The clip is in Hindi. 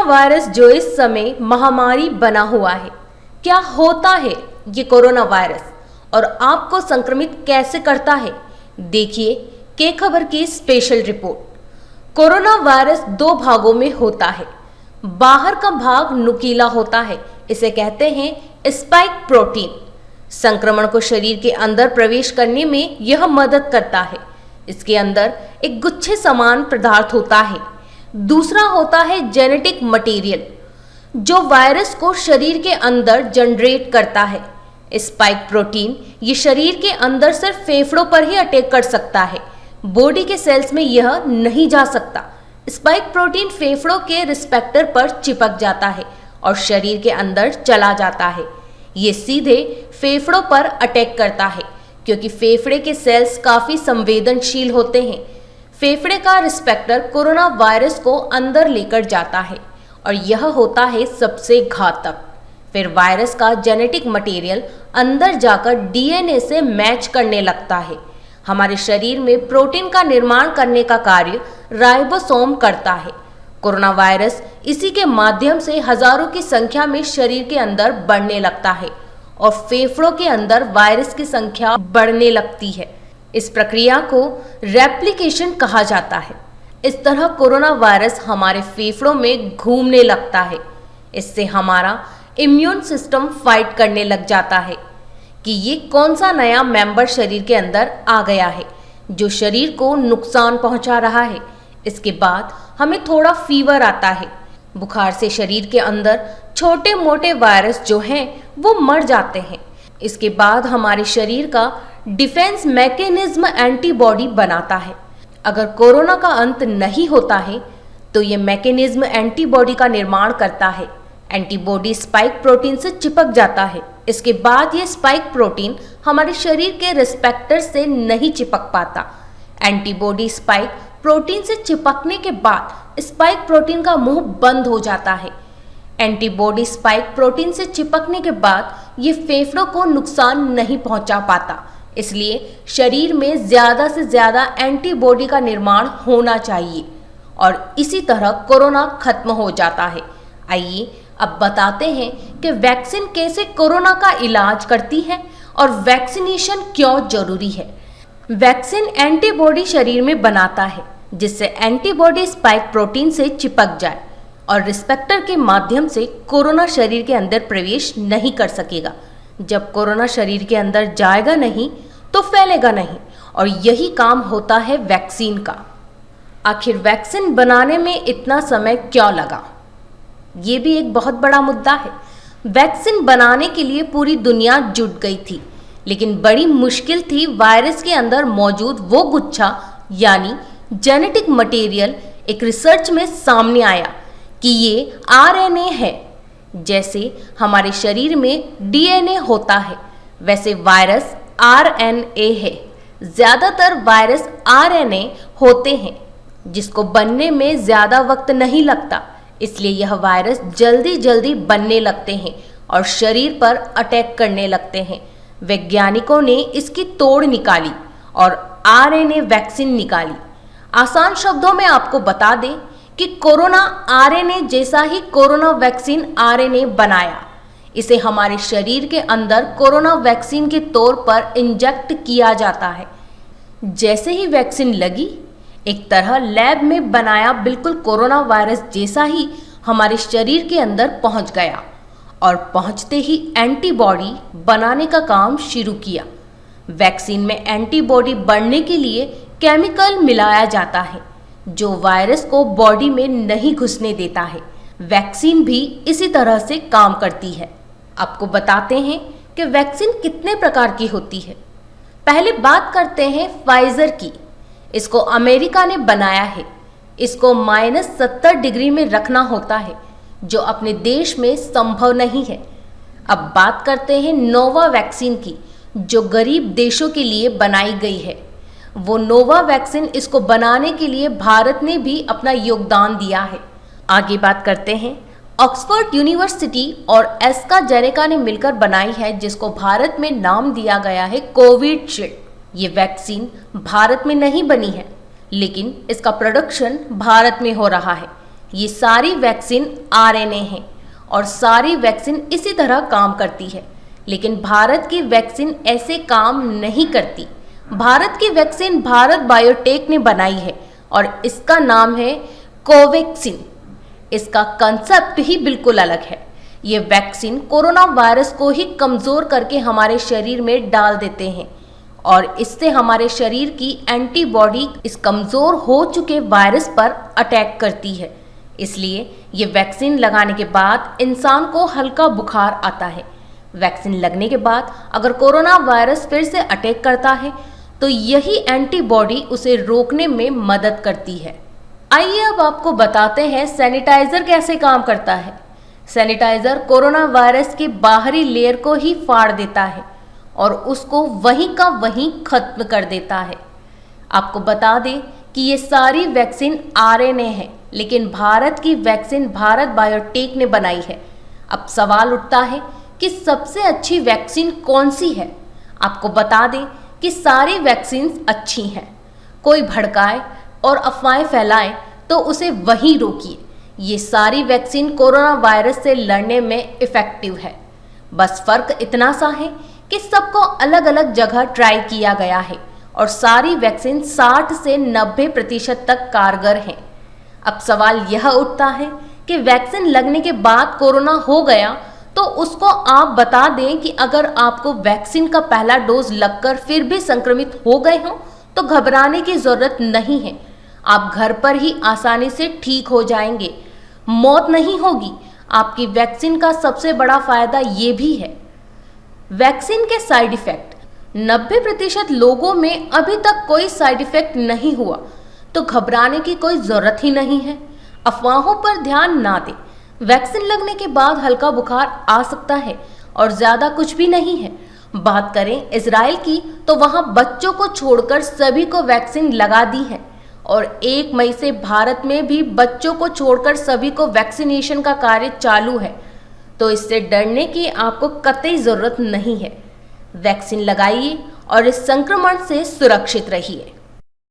वायरस जो इस समय महामारी बना हुआ है, क्या होता है ये कोरोना वायरस और आपको संक्रमित कैसे करता है? देखिए के खबर की स्पेशल रिपोर्ट। कोरोना वायरस दो भागों में होता है। बाहर का भाग नुकीला होता है, इसे कहते हैं स्पाइक प्रोटीन। संक्रमण को शरीर के अंदर प्रवेश करने में यह मदद करता है। इसके अंदर एक गुच्छे समान पदार्थ होता है। दूसरा होता है जेनेटिक मटेरियल, जो वायरस को शरीर के अंदर जनरेट करता है। स्पाइक प्रोटीन ये शरीर के अंदर सिर्फ फेफड़ों पर ही अटैक कर सकता है, बॉडी के सेल्स में यह नहीं जा सकता। स्पाइक प्रोटीन फेफड़ों के रिसेप्टर पर चिपक जाता है और शरीर के अंदर चला जाता है। ये सीधे फेफड़ों पर अटैक करता है, क्योंकि फेफड़े के सेल्स काफी संवेदनशील होते हैं। फेफड़े का रिसेप्टर कोरोना वायरस को अंदर लेकर जाता है और यह होता है सबसे घातक। फिर वायरस का जेनेटिक मटेरियल अंदर जाकर डीएनए से मैच करने लगता है। हमारे शरीर में प्रोटीन का निर्माण करने का कार्य राइबोसोम करता है। कोरोना वायरस इसी के माध्यम से हजारों की संख्या में शरीर के अंदर बढ़ने लगता है और फेफड़ों के अंदर वायरस की संख्या बढ़ने लगती है। इस प्रक्रिया को रेप्लिकेशन कहा जाता है। इस तरह कोरोना वायरस हमारे फेफड़ों में घूमने लगता है। इससे हमारा इम्यून सिस्टम फाइट करने लग जाता है कि ये कौन सा नया मेंबर शरीर के अंदर आ गया है जो शरीर को नुकसान पहुंचा रहा है। इसके बाद हमें थोड़ा फीवर आता है। बुखार से शरीर के अंदर छोटे मोटे वायरस जो हैं वो मर जाते हैं। इसके बाद हमारे शरीर का डिफेंस मैकेनिज्म एंटीबॉडी बनाता है। अगर कोरोना का अंत नहीं होता है तो ये मैकेनिज्म एंटीबॉडी का निर्माण करता है। एंटीबॉडी स्पाइक प्रोटीन से चिपक जाता है। इसके बाद ये स्पाइक प्रोटीन हमारे शरीर के रिसेप्टर से नहीं चिपक पाता। एंटीबॉडी स्पाइक प्रोटीन से चिपकने के बाद स्पाइक प्रोटीन का मुंह बंद हो जाता है। एंटीबॉडी स्पाइक प्रोटीन से चिपकने के बाद ये फेफड़ों को नुकसान नहीं पहुंचा पाता। इसलिए शरीर में ज्यादा से ज्यादा एंटीबॉडी का निर्माण होना चाहिए और इसी तरह कोरोना खत्म हो जाता है। आइए अब बताते हैं कि वैक्सीन कैसे कोरोना का इलाज करती है और वैक्सीनेशन क्यों जरूरी है। वैक्सीन एंटीबॉडी शरीर में बनाता है, जिससे एंटीबॉडी स्पाइक प्रोटीन से चिपक जाए और रिसेप्टर के माध्यम से कोरोना शरीर के अंदर प्रवेश नहीं कर सकेगा। जब कोरोना शरीर के अंदर जाएगा नहीं तो फैलेगा नहीं, और यही काम होता है वैक्सीन का। आखिर वैक्सीन बनाने में इतना समय क्यों लगा, ये भी एक बहुत बड़ा मुद्दा है। वैक्सीन बनाने के लिए पूरी दुनिया जुट गई थी, लेकिन बड़ी मुश्किल थी वायरस के अंदर मौजूद वो गुच्छा यानी जेनेटिक मटेरियल। एक रिसर्च में सामने आया कि ये आरएनए है। जैसे हमारे शरीर में डीएनए होता है, वैसे वायरस आरएनए है। ज्यादातर वायरस आरएनए होते हैं, जिसको बनने में ज्यादा वक्त नहीं लगता। इसलिए यह वायरस जल्दी जल्दी बनने लगते हैं और शरीर पर अटैक करने लगते हैं। वैज्ञानिकों ने इसकी तोड़ निकाली और आरएनए वैक्सीन निकाली। आसान शब्दों में आपको बता दें कि कोरोना आरएनए जैसा ही कोरोना वैक्सीन आरएनए बनाया। इसे हमारे शरीर के अंदर कोरोना वैक्सीन के तौर पर इंजेक्ट किया जाता है। जैसे ही वैक्सीन लगी, एक तरह लैब में बनाया बिल्कुल कोरोना वायरस जैसा ही हमारे शरीर के अंदर पहुंच गया और पहुंचते ही एंटीबॉडी बनाने का काम शुरू किया। वैक्सीन में एंटीबॉडी बढ़ने के लिए केमिकल मिलाया जाता है, जो वायरस को बॉडी में नहीं घुसने देता है। वैक्सीन भी इसी तरह से काम करती है। आपको बताते हैं कि वैक्सीन कितने प्रकार की होती है। पहले बात करते हैं फाइजर की। इसको अमेरिका ने बनाया है। इसको -70 डिग्री में रखना होता है, जो अपने देश में संभव नहीं है। अब बात करते हैं नोवा वैक्सीन की, जो गरीब देशों के लिए बनाई गई है। वो नोवा वैक्सीन, इसको बनाने के लिए भारत ने भी अपना योगदान दिया है। आगे बात करते हैं ऑक्सफोर्ड यूनिवर्सिटी और एस्ट्राजेनेका ने मिलकर बनाई है, जिसको भारत में नाम दिया गया है कोविशील्ड। ये वैक्सीन भारत में नहीं बनी है, लेकिन इसका प्रोडक्शन भारत में हो रहा है। ये सारी वैक्सीन आरएनए हैं और सारी वैक्सीन इसी तरह काम करती है। लेकिन भारत की वैक्सीन ऐसे काम नहीं करती। भारत की वैक्सीन भारत बायोटेक ने बनाई है और इसका नाम है कोवैक्सीन। इसका कंसेप्ट ही बिल्कुल अलग है। ये वैक्सीन कोरोना वायरस को ही कमज़ोर करके हमारे शरीर में डाल देते हैं और इससे हमारे शरीर की एंटीबॉडी इस कमज़ोर हो चुके वायरस पर अटैक करती है। इसलिए ये वैक्सीन लगाने के बाद इंसान को हल्का बुखार आता है। वैक्सीन लगने के बाद अगर कोरोना वायरस फिर से अटैक करता है तो यही एंटीबॉडी उसे रोकने में मदद करती है। आइए अब आपको बताते हैं सैनिटाइजर कैसे काम करता है। सैनिटाइजर कोरोना वायरस के बाहरी लेयर को ही फाड़ देता है और उसको वहीं का वहीं खत्म कर देता है। आपको बता दें कि ये सारी वैक्सीन आरएनए है, लेकिन भारत की वैक्सीन भारत बायोटेक ने बनाई है। अब सवाल उठता है कि सबसे अच्छी वैक्सीन कौन सी है। आपको बता दें कि सारी वैक्सीन अच्छी हैं। कोई भड़काए और अफवाहें फैलाए तो उसे वहीं रोकिए। ये सारी वैक्सीन कोरोना वायरस से लड़ने में इफेक्टिव है। बस फर्क इतना सा है कि सबको अलग अलग जगह ट्राई किया गया है और सारी वैक्सीन 60 से 90% तक कारगर हैं। अब सवाल यह उठता है कि वैक्सीन लगने के बाद कोरोना हो गया तो उसको आप बता दें कि अगर आपको वैक्सीन का पहला डोज लगकर फिर भी संक्रमित हो गए हों तो घबराने की जरूरत नहीं है। आप घर पर ही आसानी से ठीक हो जाएंगे, मौत नहीं होगी। आपकी वैक्सीन का सबसे बड़ा फायदा ये भी है, वैक्सीन के साइड इफेक्ट 90% लोगों में अभी तक कोई साइड इफेक्ट नहीं हुआ, तो घबराने की कोई जरूरत ही नहीं है। अफवाहों पर ध्यान ना दें। वैक्सीन लगने के बाद हल्का बुखार आ सकता है और ज्यादा कुछ भी नहीं है। बात करें इजराइल की तो वहां बच्चों को छोड़कर सभी को वैक्सीन लगा दी है और 1 मई से भारत में भी बच्चों को छोड़कर सभी को वैक्सीनेशन का कार्य चालू है। तो इससे डरने की आपको कतई जरूरत नहीं है। वैक्सीन लगाइए और इस संक्रमण से सुरक्षित रहिए।